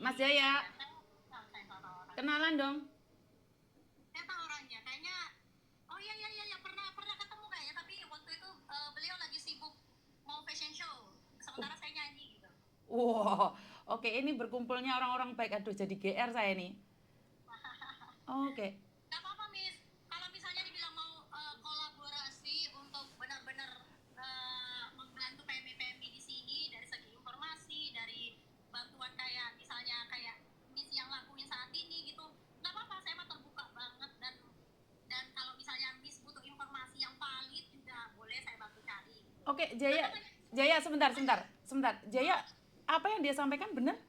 Mas Jaya, Saya tahu orangnya. kenalan dong. Saya tahu orangnya. Kayaknya, oh iya iya iya pernah pernah ketemu kayaknya. Tapi waktu itu beliau lagi sibuk mau fashion show. Sementara saya nyanyi gitu. Wow, oke, ini berkumpulnya orang-orang baik. Aduh, jadi GR saya nih. Oke, Gak apa-apa Miss. Kalau misalnya dibilang mau kolaborasi untuk benar-benar membantu PMI-PMI di sini dari segi informasi, dari bantuan kayak misalnya kayak Miss yang lakuin saat ini gitu. Gak apa-apa, saya mah terbuka banget dan kalau misalnya Miss butuh informasi yang valid juga boleh saya bantu cari gitu. oke, Jaya, Gampang aja. Jaya, sebentar, sebentar, sebentar. Jaya, apa yang dia sampaikan benar?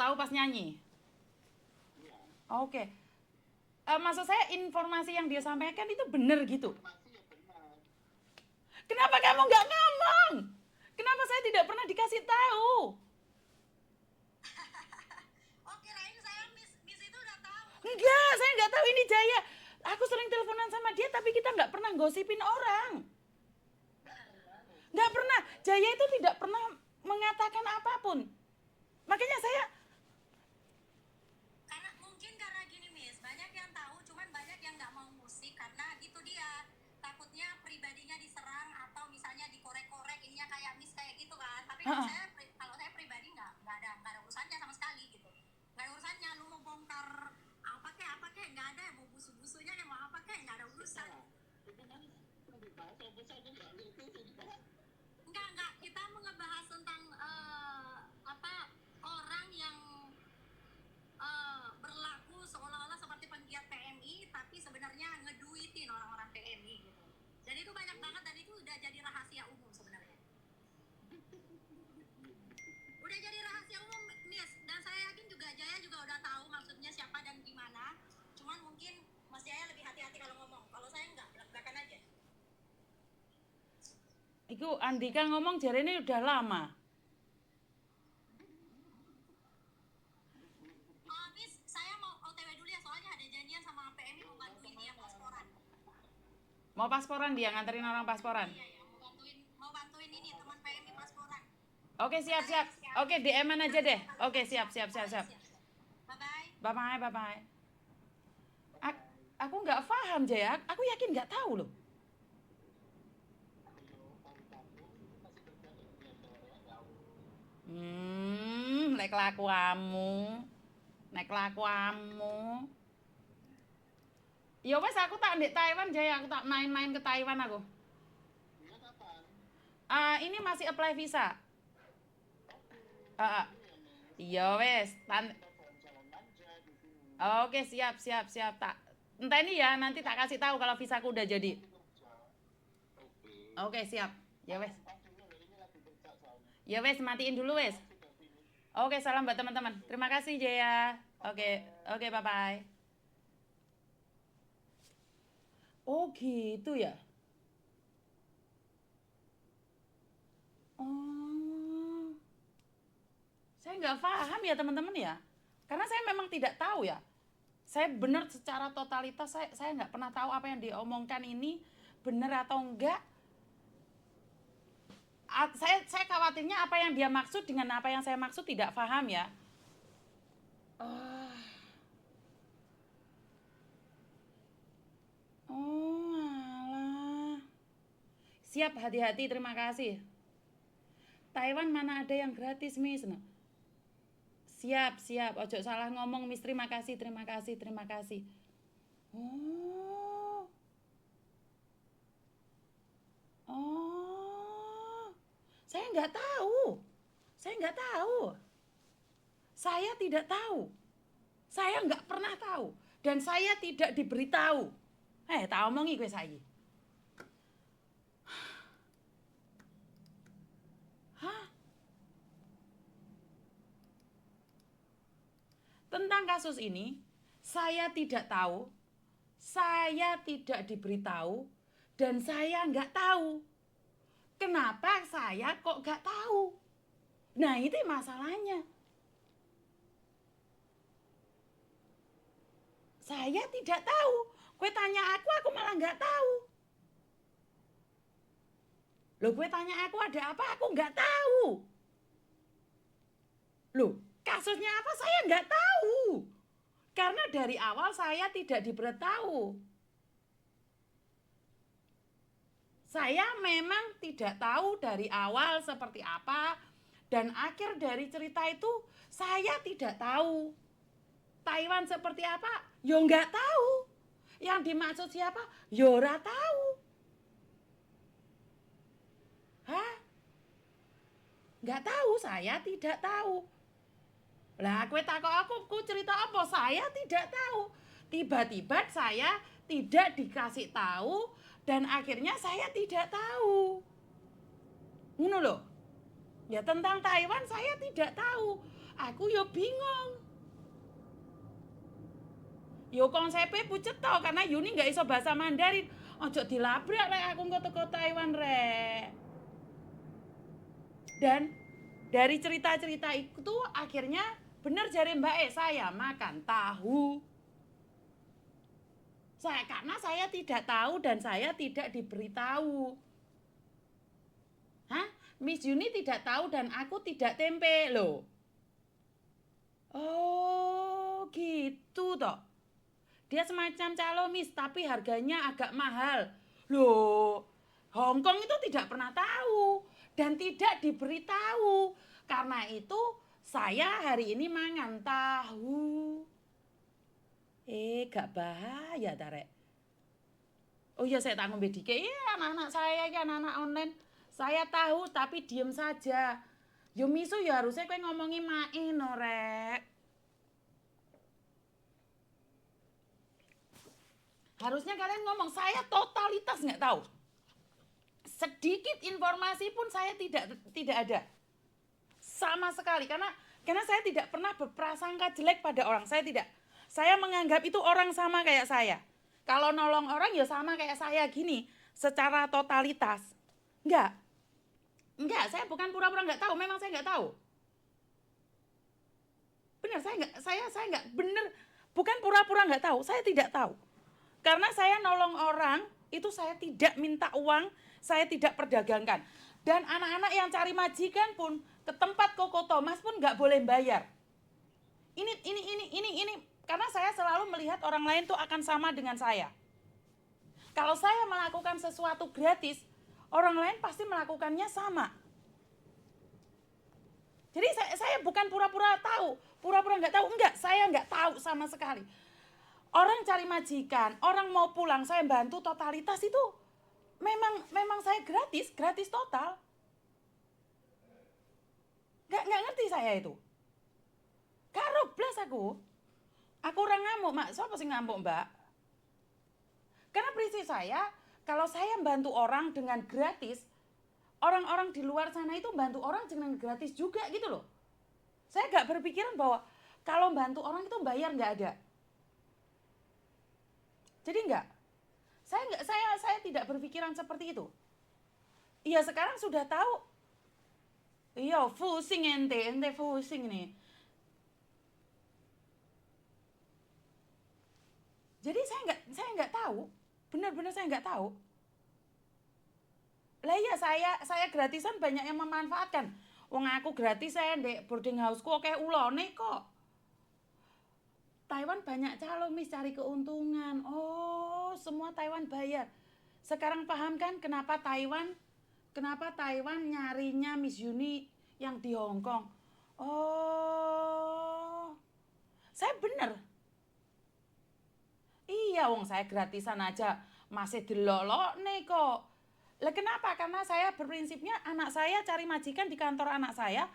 Tahu pas nyanyi? Oke. Maksud saya informasi yang dia sampaikan itu benar gitu. Kenapa kamu nggak ngomong? Kenapa saya tidak pernah dikasih tahu? Oh kirain saya Miss itu udah tahu. Enggak, saya nggak tahu ini Jaya. Aku sering teleponan sama dia, tapi kita nggak pernah gosipin orang. Nggak pernah. Jaya itu tidak pernah mengatakan apapun. Makanya saya, Karena mungkin karena gini Miss, banyak yang tahu, cuman banyak yang nggak mau musik karena itu dia takutnya pribadinya diserang atau misalnya dikorek-korek ininya kayak Miss kayak gitu kan. Tapi kalau saya pribadi nggak ada urusannya sama sekali gitu. Nggak ada urusannya lu mau bongkar apa kek nggak ada mau busu-busunya mau apa kek nggak ada urusan. Enggak kita mau ngebahas tentang apa orang yang berlaku seolah-olah seperti penggiat PMI tapi sebenarnya ngeduitin orang-orang PMI gitu. Dan itu banyak banget dan itu udah jadi rahasia umum sebenarnya. Udah jadi rahasia umum, Miss. Dan saya yakin juga Jaya juga udah tahu maksudnya siapa dan gimana. Cuman mungkin Mas Jaya lebih hati-hati kalau ngomong. Kalau saya enggak, belak-belakan aja. itu Andika ngomong jari ini udah lama. Miss, saya mau OTW dulu ya soalnya ada janjian sama PMI mau bantuin dia pasporan. Mau pasporan dia, nganterin orang pasporan. Iya ya, mau bantuin ini teman PMI pasporan. Oke, siap, siap. Oke, DM-an aja deh. Oke, siap, siap, siap, siap. Bye bye. Bye-bye, bye-bye. Aku nggak paham, Jaya. Aku yakin nggak tahu loh. Nek kelakuanmu. Nek kelakuanmu. Ya wes aku tak di Taiwan, Jaya. Aku tak main-main ke Taiwan aku. Ini masih apply visa. Iya wes. Oke, siap, siap, siap. Tak. Entah ini ya, nanti tak kasih tahu kalau visaku udah jadi. Oke, siap. Ya wes. Ya wes, matiin dulu wes. Oke, salam buat teman-teman. Terima kasih Jaya. Oke, oke, bye-bye. Oh gitu ya. Oh, saya nggak paham ya teman-teman ya. Karena saya memang tidak tahu ya. Saya benar secara totalitas saya nggak pernah tahu apa yang diomongkan ini benar atau enggak. Saya khawatirnya apa yang dia maksud dengan apa yang saya maksud tidak paham ya. Oh, oh alah. Siap, hati-hati, terima kasih. Taiwan mana ada yang gratis, Miss? Nah, siap, siap. Ojo salah ngomong, Miss. Terima kasih, terima kasih, terima kasih. Oh, oh. Saya nggak tahu. Saya nggak tahu. Saya tidak tahu. Saya nggak pernah tahu. Dan saya tidak diberitahu. Tak omongi gue saya. Hah? Tentang kasus ini, saya tidak tahu. Saya tidak diberitahu. Dan saya nggak tahu. Kenapa saya kok nggak tahu? Nah, itu masalahnya. Saya tidak tahu. Kue tanya aku malah nggak tahu. Loh, gue tanya aku ada apa, aku nggak tahu. Loh, kasusnya apa saya nggak tahu. Karena dari awal saya tidak diberitahu. Saya memang tidak tahu dari awal seperti apa. Dan akhir dari cerita itu saya tidak tahu. Taiwan seperti apa? Yo nggak tahu. Yang dimaksud siapa? Yo ora tahu. Hah? Nggak tahu, saya tidak tahu. Lah, kowe takok aku cerita apa? Saya tidak tahu. Tiba-tiba saya tidak dikasih tahu dan akhirnya saya tidak tahu. Ngono lho. Ya tentang Taiwan saya tidak tahu. Aku yo bingung. Yo konsepnya pucet to karena Yuni nggak iso bahasa Mandarin. Ojo dilabrak rek aku engko teko Taiwan rek. Dan dari cerita-cerita itu akhirnya bener jare Mbak saya makan tahu. Karena saya tidak tahu dan saya tidak diberitahu. Hah? Miss Yuni tidak tahu dan aku tidak tempe loh. Oh, gitu toh. Dia semacam calo Miss tapi harganya agak mahal. Loh, Hongkong itu tidak pernah tahu dan tidak diberitahu. Karena itu saya hari ini mangan tahu. Gak bahaya tarek. Oh iya, saya tanggung bedike. Iya, anak-anak saya kan anak online. Saya tahu tapi diem saja. Yo misu ya harusnya kowe ngomongi main no rek. Harusnya kalian ngomong, saya totalitas nggak tahu. Sedikit informasi pun saya tidak ada. Sama sekali karena saya tidak pernah berprasangka jelek pada orang. Saya tidak. Saya menganggap itu orang sama kayak saya. Kalau nolong orang ya sama kayak saya gini, secara totalitas. Enggak, saya bukan pura-pura nggak tahu. Memang saya nggak tahu. Benar, saya nggak bener. Bukan pura-pura nggak tahu. Saya tidak tahu. Karena saya nolong orang itu saya tidak minta uang, saya tidak perdagangkan. Dan anak-anak yang cari majikan pun ke tempat Koko Thomas pun nggak boleh bayar. Ini karena saya selalu melihat orang lain tuh akan sama dengan saya. Kalau saya melakukan sesuatu gratis, orang lain pasti melakukannya sama. Jadi saya bukan pura-pura tahu, pura-pura nggak tahu, enggak, saya nggak tahu sama sekali. Orang cari majikan, orang mau pulang, saya bantu totalitas itu memang saya gratis total. Nggak ngerti saya itu. Karo blas aku orang ngamuk, mak. Siapa sih ngamuk, Mbak? Karena prinsip saya, kalau saya bantu orang dengan gratis, orang-orang di luar sana itu bantu orang dengan gratis juga gitu loh. Saya nggak berpikiran bahwa kalau bantu orang itu bayar, nggak ada. Jadi saya tidak berpikiran seperti itu. Iya, sekarang sudah tahu. Iya, pusing ente pusing nih. Jadi saya nggak tahu, benar-benar saya nggak tahu. Lah iya, saya gratisan banyak yang memanfaatkan. Wong aku gratis saya ndek boarding house ku oke ulone kok. Taiwan banyak calo Miss cari keuntungan. Oh, semua Taiwan bayar. Sekarang paham kan kenapa Taiwan nyarinya Miss Yuni yang di Hong Kong. Oh, saya bener. Iya, wong saya gratisan aja masih dilolok nih kok. Lah kenapa? Karena saya berprinsipnya anak saya cari majikan di kantor anak saya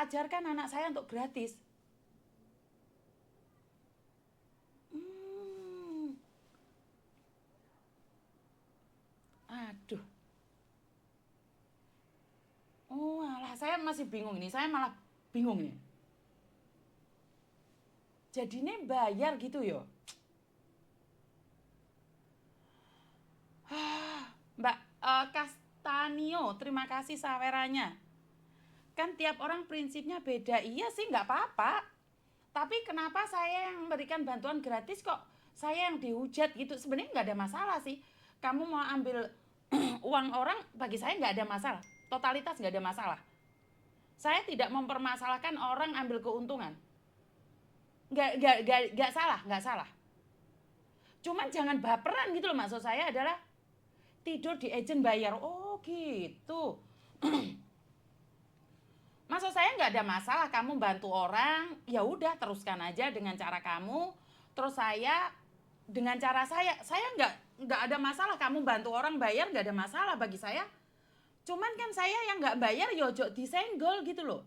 ajarkan anak saya untuk gratis. Aduh. Oh, alah, saya masih bingung ini. Saya malah bingung nih. Jadinya bayar gitu ya. Mbak Castanio, terima kasih sawerannya. Kan tiap orang prinsipnya beda. Iya sih, nggak apa-apa. Tapi kenapa saya yang memberikan bantuan gratis kok saya yang dihujat gitu? Sebenarnya nggak ada masalah sih. Kamu mau ambil uang orang bagi saya nggak ada masalah, totalitas nggak ada masalah. Saya tidak mempermasalahkan orang ambil keuntungan, nggak salah, nggak salah. Cuman jangan baperan gitu loh, maksud saya adalah tidur di agent bayar, oh gitu. Maksud saya nggak ada masalah kamu bantu orang, ya udah teruskan aja dengan cara kamu. Terus saya dengan cara saya nggak ada masalah kamu bantu orang bayar, nggak ada masalah bagi saya. Cuman kan saya yang nggak bayar yojo disenggol gitu loh.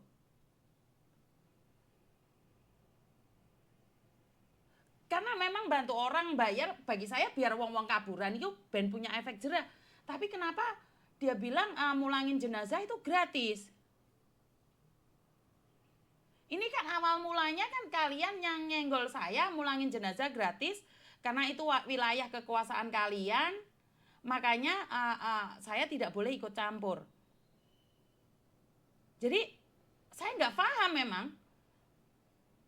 Karena memang bantu orang bayar bagi saya biar wong-wong kaburan itu ben punya efek jerah. Tapi kenapa dia bilang mulangin jenazah itu gratis? Ini kan awal mulanya kan kalian yang nyenggol saya mulangin jenazah gratis karena itu wilayah kekuasaan kalian, makanya saya tidak boleh ikut campur. Jadi saya nggak paham memang.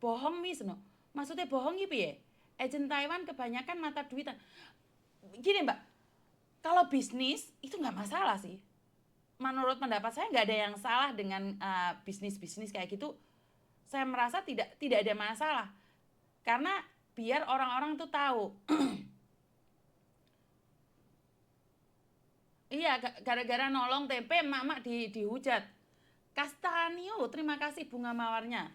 Bohong mis no. Maksudnya bohong gitu ya. Agent Taiwan kebanyakan mata duitan. Gini Mbak, kalau bisnis itu nggak masalah sih. Menurut pendapat saya nggak ada yang salah dengan bisnis-bisnis kayak gitu. Saya merasa tidak ada masalah. Karena biar orang-orang tuh tahu. Iya, gara-gara nolong tempe emak-emak dihujat. Castanio, terima kasih bunga mawarnya.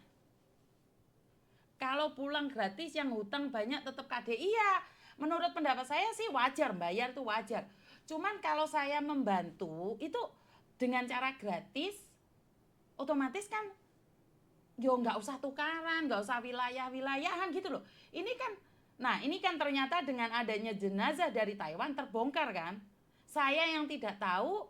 Kalau pulang gratis yang hutang banyak tetap KD. Iya, menurut pendapat saya sih wajar, bayar tuh wajar. Cuman kalau saya membantu itu dengan cara gratis, otomatis kan yo nggak usah tukaran, nggak usah wilayah-wilayahan gitu loh. Ini kan ternyata dengan adanya jenazah dari Taiwan terbongkar kan. Saya yang tidak tahu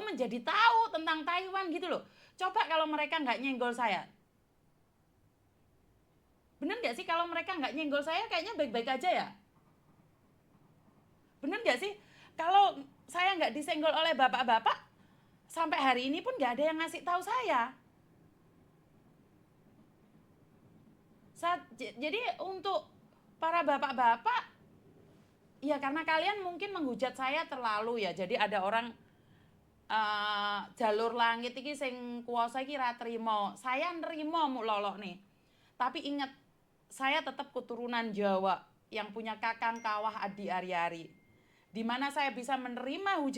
menjadi tahu tentang Taiwan gitu loh. Coba kalau mereka nggak nyenggol saya. Bener nggak sih kalau mereka nggak nyenggol saya kayaknya baik-baik aja ya? Bener nggak sih? Kalau saya nggak disenggol oleh bapak-bapak, sampai hari ini pun nggak ada yang ngasih tahu saya. Jadi untuk para bapak-bapak, ya karena kalian mungkin menghujat saya terlalu ya. Jadi ada orang jalur langit iki sing kuasa iki ra trimo. Saya nrimo mulolok nih. Tapi ingat, saya tetap keturunan Jawa yang punya kakang kawah adi ari-ari. Di mana saya bisa menerima hujan